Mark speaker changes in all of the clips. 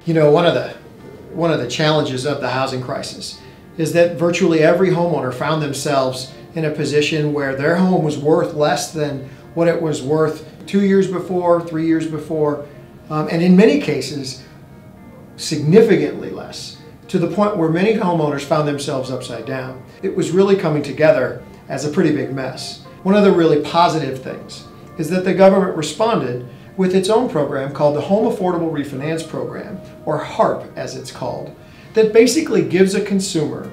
Speaker 1: You know, one of the challenges of the housing crisis is that virtually every homeowner found themselves in a position where their home was worth less than what it was worth 2 years before, 3 years before, and in many cases, significantly less, to the point where many homeowners found themselves upside down. It was really coming together as a pretty big mess. One of the really positive things is that the government responded with its own program called the Home Affordable Refinance Program, or HARP as it's called, that basically gives a consumer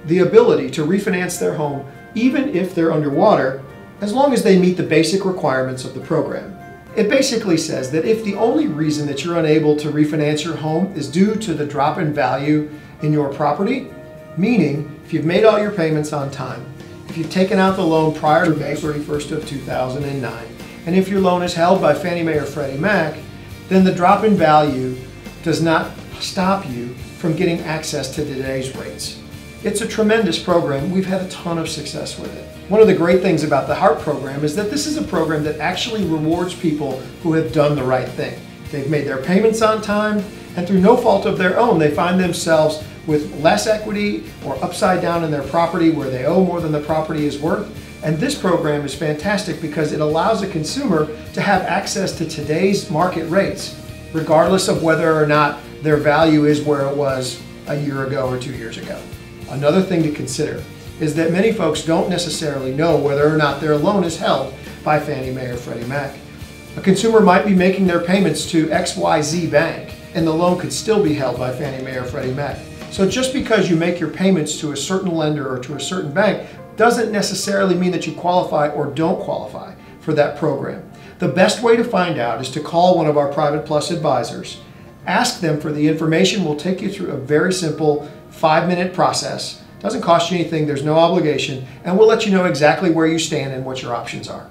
Speaker 1: the ability to refinance their home even if they're underwater, as long as they meet the basic requirements of the program. It basically says that if the only reason that you're unable to refinance your home is due to the drop in value in your property, meaning if you've made all your payments on time, if you've taken out the loan prior to May 31st of 2009, and if your loan is held by Fannie Mae or Freddie Mac, then the drop in value does not stop you from getting access to today's rates. It's a tremendous program. We've had a ton of success with it. One of the great things about the HARP program is that this is a program that actually rewards people who have done the right thing. They've made their payments on time, and through no fault of their own, they find themselves with less equity or upside down in their property where they owe more than the property is worth. And this program is fantastic because it allows a consumer to have access to today's market rates, regardless of whether or not their value is where it was a year ago or 2 years ago. Another thing to consider is that many folks don't necessarily know whether or not their loan is held by Fannie Mae or Freddie Mac. A consumer might be making their payments to XYZ Bank, and the loan could still be held by Fannie Mae or Freddie Mac. So just because you make your payments to a certain lender or to a certain bank doesn't necessarily mean that you qualify or don't qualify for that program. The best way to find out is to call one of our Private Plus advisors, ask them for the information. We'll take you through a very simple 5-minute process. Doesn't cost you anything, there's no obligation, and we'll let you know exactly where you stand and what your options are.